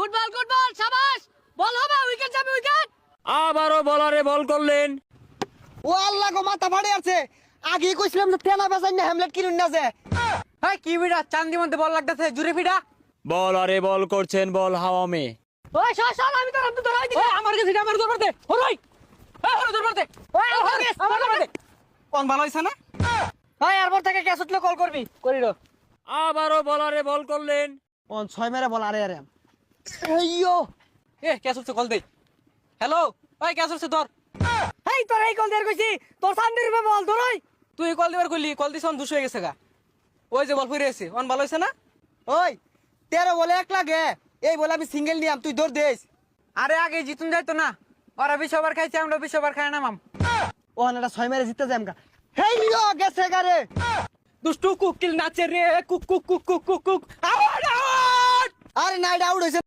Good ball শাবাশ বল হবে wicket যাবে wicket. আবারও বলারে বল করলেন। ও আল্লাহ গো মাথা ফাড়ে আছে। আগে কইছিলাম যে টেনা বেচাই না হ্যামলেট কিনুন না যে। এই কি বিড়া চান্দি মধ্যে বল লাগতেছে জুরে ফিডা। বলারে বল করছেন, বল হাওয়া মে। ওই শাসন আমি তো রাম তো ধরাই দিছি। আমার কাছে আমার দরবার দে হরই। এই হরই দরবার দে। ওই আমার দরবার দে। কোন ভালো হইছে না? এই এরপর থেকে ক্যাচ উঠলে কল করবি করিরো। আবারও বলারে বল করলেন। কোন 6 মেরে বল আরে আরে। আইয়ো এ ক্যাচ উঠছে কল দে। হ্যালো ওই ক্যাচ উঠছে ধর। এই তোর এই কল দের কইছি তোর সামনের রূপে বল ধরই। তুই কল দিবার কইলি কল দিছ অন 200 হয়ে গেছে গা। ওই যে বল ফিরে এসে অন ভালো হইছে না? ওই 13 বলে 1 লাগে। এই বলে আমি সিঙ্গেল নিয়াম তুই দৌড় দেস। আরে আগে জিতুন যাইতো না। ওরা 20 ওভার খাইছে আমরা 20 ওভার খাই না মাম। ও না 6 মেরে জিততে যামগা। হেইয়ো গেছে গারে। দুষ্টু কুকিল নাচে রে cook cook cook cook cook cook out out. আরে নাইট আউট হইছে।